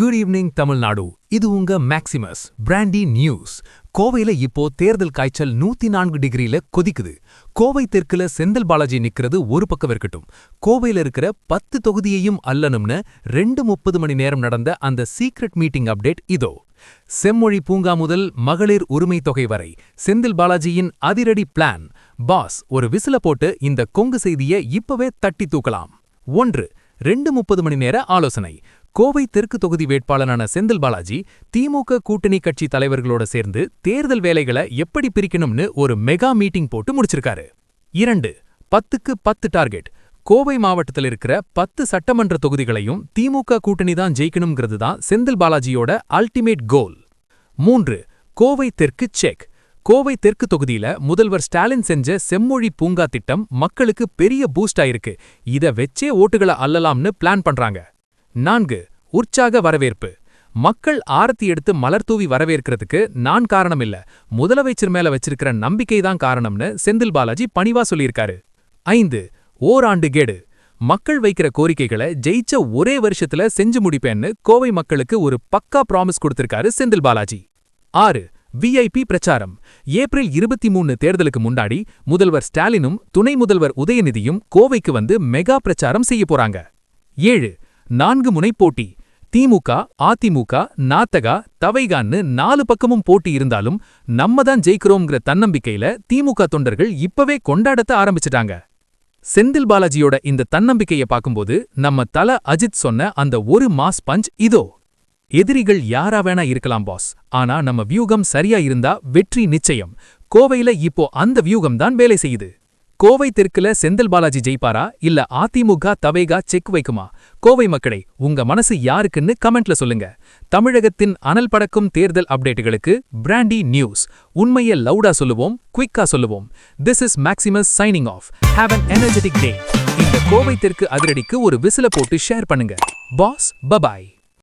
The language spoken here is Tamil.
Good evening Tamil Nadu. இது உங்க மேக்சிமஸ் பிராண்டி நியூஸ். கோவையில இப்போ தேர்தல் காய்ச்சல் 104 டிகிரில கொதிக்குது. கோவை தெற்குல செந்தில் பாலாஜி நிக்கிறது ஒரு பக்கம் இருக்கட்டும், கோவையில இருக்கிற 10 தொகுதியையும் அல்லணும்னு 2:30 மணி நேரம் நடந்த அந்த சீக்ரெட் மீட்டிங் அப்டேட் இதோ. செம்மொழி பூங்கா முதல் மகளிர் உரிமை தொகை வரை செந்தில் பாலாஜியின் அதிரடி பிளான். பாஸ் ஒரு விசில போட்டு இந்த கொங்கு செய்தியை இப்பவே தட்டி தூக்கலாம். 1. 2:30 மணி நேர ஆலோசனை. கோவை தெற்கு தொகுதி வேட்பாளரான செந்தில் பாலாஜி திமுக கூட்டணி கட்சி தலைவர்களோட சேர்ந்து தேர்தல் வேலைகளை எப்படி பிரிக்கணும்னு ஒரு மெகா மீட்டிங் போட்டு முடிச்சிருக்காரு. 2. 10க்கு 10 டார்கெட். கோவை மாவட்டத்தில் இருக்கிற 10 சட்டமன்ற தொகுதிகளையும் திமுக கூட்டணி தான் ஜெயிக்கணும்ங்கிறது தான் செந்தில் பாலாஜியோட அல்டிமேட் கோல். 3. கோவை தெற்கு செக். கோவை தெற்கு தொகுதியில முதல்வர் ஸ்டாலின் செஞ்ச செம்மொழி பூங்கா திட்டம் மக்களுக்கு பெரிய பூஸ்ட் ஆயிருக்கு. இத வெச்சே ஓட்டுகளை அள்ளலாம்னு பிளான் பண்றாங்க. 4. உற்சாக வரவேற்பு. மக்கள் ஆரத்தி எடுத்து மலர் தூவி வரவேற்கிறதுக்கு நான் காரணம் இல்ல, முதலமைச்சர் மேல வச்சிருக்கிற நம்பிக்கைதான் காரணம்னு செந்தில் பாலாஜி பணிவா சொல்லியிருக்காரு. 5. ஓராண்டு கேடு. மக்கள் வைக்கிற கோரிக்கைகளை ஜெயிச்ச ஒரே வருஷத்துல செஞ்சு முடிப்பேன்னு கோவை மக்களுக்கு ஒரு பக்கா ப்ராமிஸ் கொடுத்திருக்காரு செந்தில் பாலாஜி. 6. விஐபி பிரச்சாரம். ஏப்ரல் 23 தேர்தலுக்கு முன்னாடி முதல்வர் ஸ்டாலினும் துணை முதல்வர் உதயநிதியும் கோவைக்கு வந்து மெகா பிரச்சாரம் செய்ய போறாங்க. 7. 4 முனை போட்டி. திமுக, அதிமுக, நாத்தகா, தவைகான்னு 4 பக்கமும் போட்டி இருந்தாலும் நம்ம தான் ஜெயிக்கிறோம்ங்கிற தன்னம்பிக்கையில திமுக தொண்டர்கள் இப்பவே கொண்டாடத்த ஆரம்பிச்சிட்டாங்க. செந்தில் பாலாஜியோட இந்த தன்னம்பிக்கையை பார்க்கும்போது நம்ம தல அஜித் சொன்ன அந்த ஒரு மாஸ் பஞ்ச் இதோ. எதிரிகள் யாரா வேணா இருக்கலாம் பாஸ், ஆனா நம்ம வியூகம் சரியா இருந்தா வெற்றி நிச்சயம். கோவையில இப்போ அந்த வியூகம் தான் வேலை செய்யுது. கோவை தெற்குல செந்தில் பாலாஜி ஜெயிப்பாரா இல்ல அதிமுக தவேகா செக் வைக்குமா? கோவை மக்களே, உங்க மனசு யாருக்குன்னு கமெண்ட்ல சொல்லுங்க. தமிழகத்தின் அனல் பறக்கும் தேர்தல் அப்டேட்டுகளுக்கு பிராண்டி நியூஸ். உண்மையை லவுடா சொல்லுவோம், குவிக்கா சொல்லுவோம். This is Maximus signing off. Have an energetic day. இந்த கோவை தெற்கு அதிரடிக்கு ஒரு விசில போட்டு ஷேர் பண்ணுங்க. Boss, bye bye.